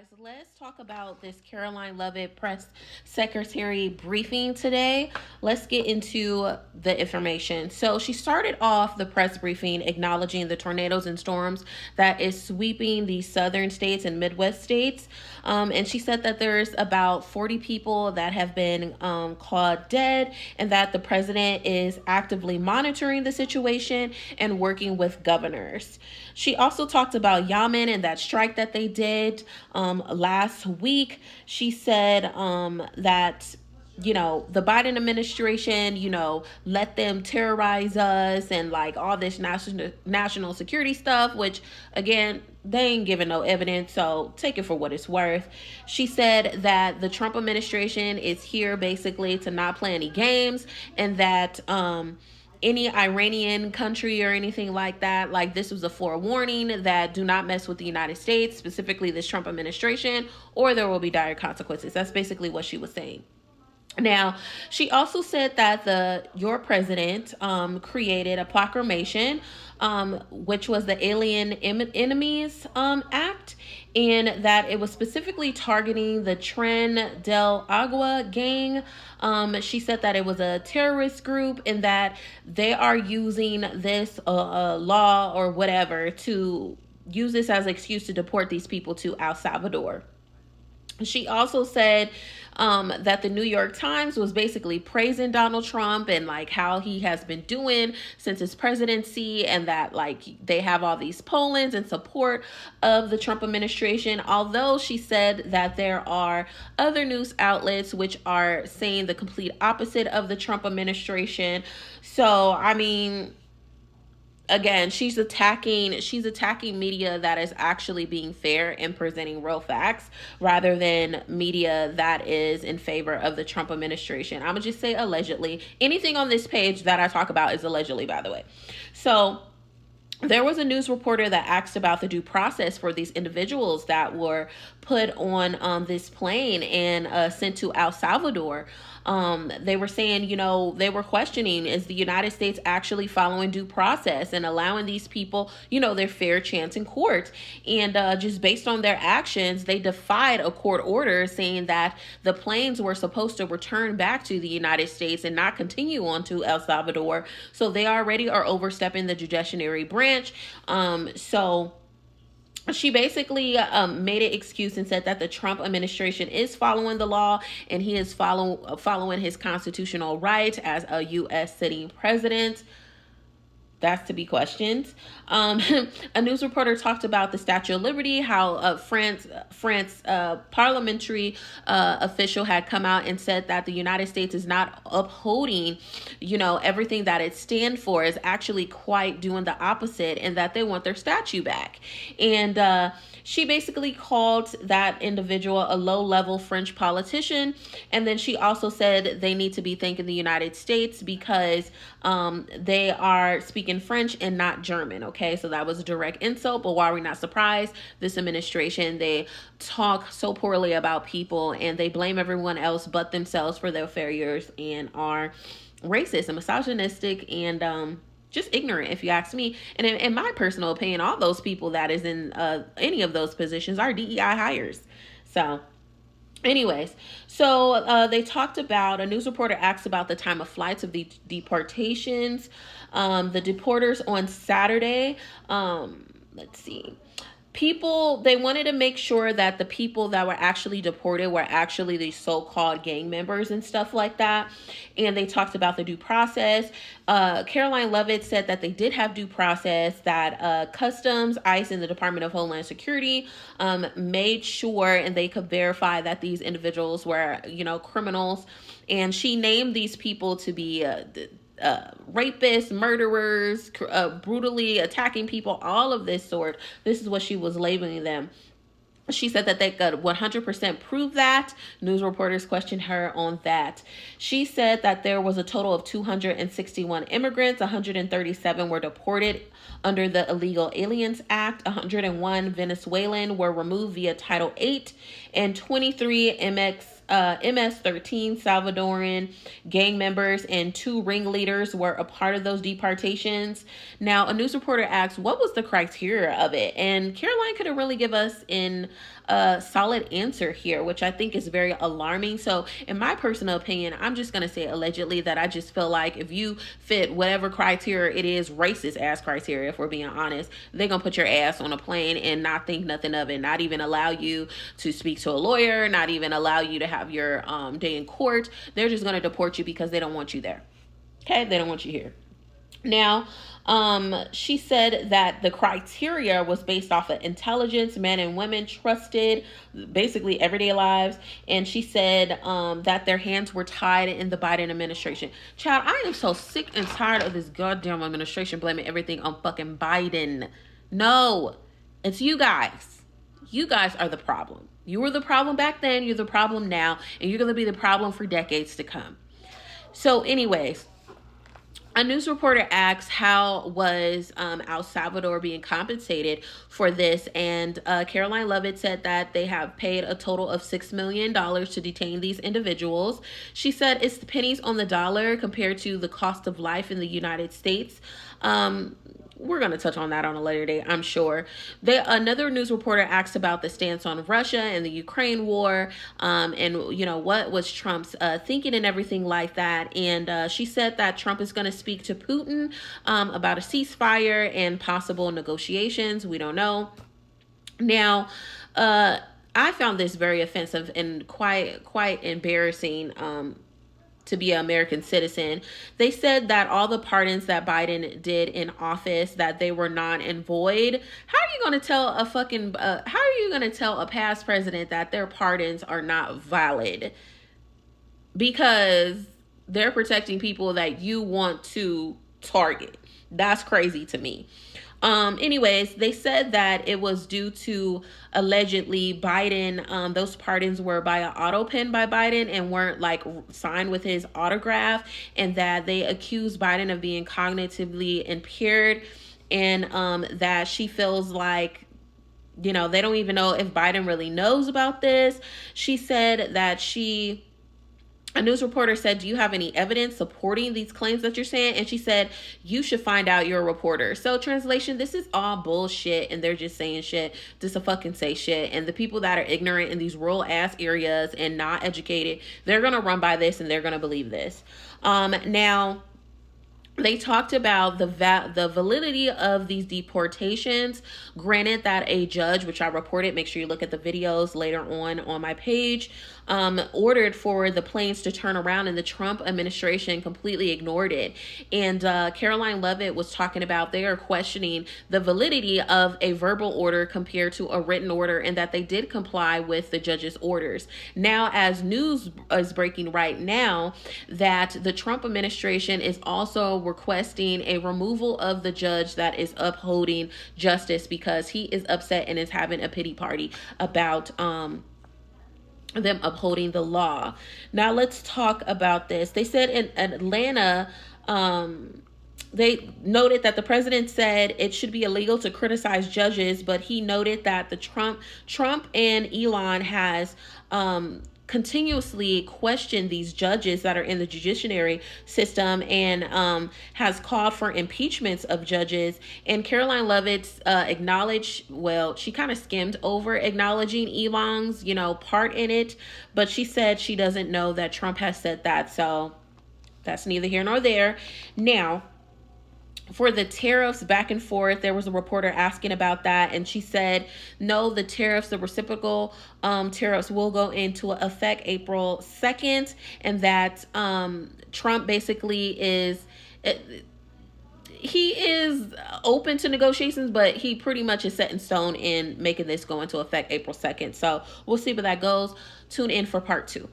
guys, let's talk about this Caroline Leavitt press secretary briefing today. Let's get into the information. So she started off the press briefing acknowledging the tornadoes and storms that is sweeping the southern states and Midwest states. And she said that there's about 40 people that have been called dead, and that the president is actively monitoring the situation and working with governors. She also talked about Yemen and that strike that they did last week. She said that the Biden administration, let them terrorize us and like all this national security stuff, which again, they ain't giving no evidence, so take it for what it's worth. She said that the Trump administration is here basically to not play any games, and that any Iranian country or anything like that, like this was a forewarning that do not mess with the United States, specifically this Trump administration, or there will be dire consequences. That's basically what she was saying. Now, she also said that your president created a proclamation, which was the Alien Enemies Act, and that it was specifically targeting the Tren del Agua gang. She said that it was a terrorist group and that they are using this law or whatever to use this as an excuse to deport these people to El Salvador. She also said that the New York Times was basically praising Donald Trump and like how he has been doing since his presidency, and that like they have all these pollings in support of the Trump administration. Although she said that there are other news outlets which are saying the complete opposite of the Trump administration. So, I mean, again, she's attacking media that is actually being fair and presenting real facts rather than media that is in favor of the Trump administration. I'm gonna just say allegedly. Anything on this page that I talk about is allegedly, by the way. So there was a news reporter that asked about the due process for these individuals that were put on this plane and sent to El Salvador. They were saying, they were questioning, is the United States actually following due process and allowing these people, their fair chance in court? And just based on their actions, they defied a court order saying that the planes were supposed to return back to the United States and not continue on to El Salvador. So they already are overstepping the judiciary branch. So she basically made an excuse and said that the Trump administration is following the law and he is following his constitutional right as a U.S. sitting president. That's to be questioned. A news reporter talked about the Statue of Liberty, how France parliamentary official had come out and said that the United States is not upholding, everything that it stands for, is actually quite doing the opposite, and that they want their statue back. And she basically called that individual a low-level French politician. And then she also said they need to be thanking the United States because they are speaking French and not German. Okay, so that was a direct insult. But why we're not surprised, this administration, they talk so poorly about people and they blame everyone else but themselves for their failures, and are racist and misogynistic and just ignorant, if you ask me. And in my personal opinion, all those people that is in any of those positions are DEI hires. So anyways, so they talked about, a news reporter asked about the time of flights of the deportations. The deporters on Saturday, let's see, they wanted to make sure that the people that were actually deported were actually the so-called gang members and stuff like that. And they talked about the due process. Karoline Leavitt said that they did have due process, that Customs, ICE, and the Department of Homeland Security made sure and they could verify that these individuals were, criminals. And she named these people to be rapists, murderers, brutally attacking people, all of this sort. This is what she was labeling them. She said that they could 100% prove that. News reporters questioned her on that. She said that there was a total of 261 immigrants. 137 were deported under the Illegal Aliens Act. 101 Venezuelan were removed via Title VIII, and 23 MS-13 Salvadoran gang members and 2 ringleaders were a part of those deportations. Now, a news reporter asked, what was the criteria of it? And Karoline couldn't really give us a solid answer here, which I think is very alarming. So in my personal opinion, I'm just going to say allegedly that I just feel like if you fit whatever criteria it is, racist ass criteria, if we're being honest, they're going to put your ass on a plane and not think nothing of it, not even allow you to speak to a lawyer, not even allow you to have your day in court. They're just going to deport you because they don't want you there. Okay, they don't want you here. Now, she said that the criteria was based off of intelligence, men and women trusted, basically everyday lives. And she said that their hands were tied in the Biden administration. Child, I am so sick and tired of this goddamn administration blaming everything on fucking Biden. No, it's you guys. You guys are the problem. You were the problem back then, you're the problem now, and you're going to be the problem for decades to come. So anyways, a news reporter asks how was El Salvador being compensated for this, and Karoline Leavitt said that they have paid a total of $6 million to detain these individuals. She said it's pennies on the dollar compared to the cost of life in the United States. We're going to touch on that on a later date, I'm sure. Another news reporter asked about the stance on Russia and the Ukraine war, and, you know, what was Trump's thinking and everything like that. And she said that Trump is going to speak to Putin about a ceasefire and possible negotiations. We don't know. Now, I found this very offensive and quite embarrassing to be an American citizen. They said that all the pardons that Biden did in office, that they were non and void. How are you going to tell how are you going to tell a past president that their pardons are not valid because they're protecting people that you want to target? That's crazy to me. Anyways, they said that it was due to allegedly Biden, those pardons were by an auto pen by Biden and weren't like signed with his autograph, and that they accused Biden of being cognitively impaired, and that she feels like, you know, they don't even know if Biden really knows about this. She said that a news reporter said, do you have any evidence supporting these claims that you're saying? And she said, you should find out, you're a reporter. So translation, this is all bullshit and they're just saying shit just to fucking say shit. And the people that are ignorant in these rural ass areas and not educated, they're going to run by this and they're going to believe this. Now, they talked about the validity of these deportations. Granted that a judge, which I reported, make sure you look at the videos later on my page, ordered for the planes to turn around, and the Trump administration completely ignored it. And Karoline Leavitt was talking about they are questioning the validity of a verbal order compared to a written order, and that they did comply with the judge's orders. Now, as news is breaking right now, that the Trump administration is also requesting a removal of the judge that is upholding justice because he is upset and is having a pity party about them upholding the law. Now let's talk about this. They said in Atlanta, they noted that the president said it should be illegal to criticize judges, but he noted that the Trump and Elon has continuously questioned these judges that are in the judiciary system, and has called for impeachments of judges. And Karoline Leavitt acknowledged, well, she kind of skimmed over acknowledging Elon's, part in it, but she said she doesn't know that Trump has said that. So that's neither here nor there. Now, for the tariffs back and forth, there was a reporter asking about that, and she said, no, the tariffs, the reciprocal tariffs will go into effect April 2nd, and that Trump basically he is open to negotiations, but he pretty much is set in stone in making this go into effect April 2nd. So we'll see where that goes. Tune in for part 2.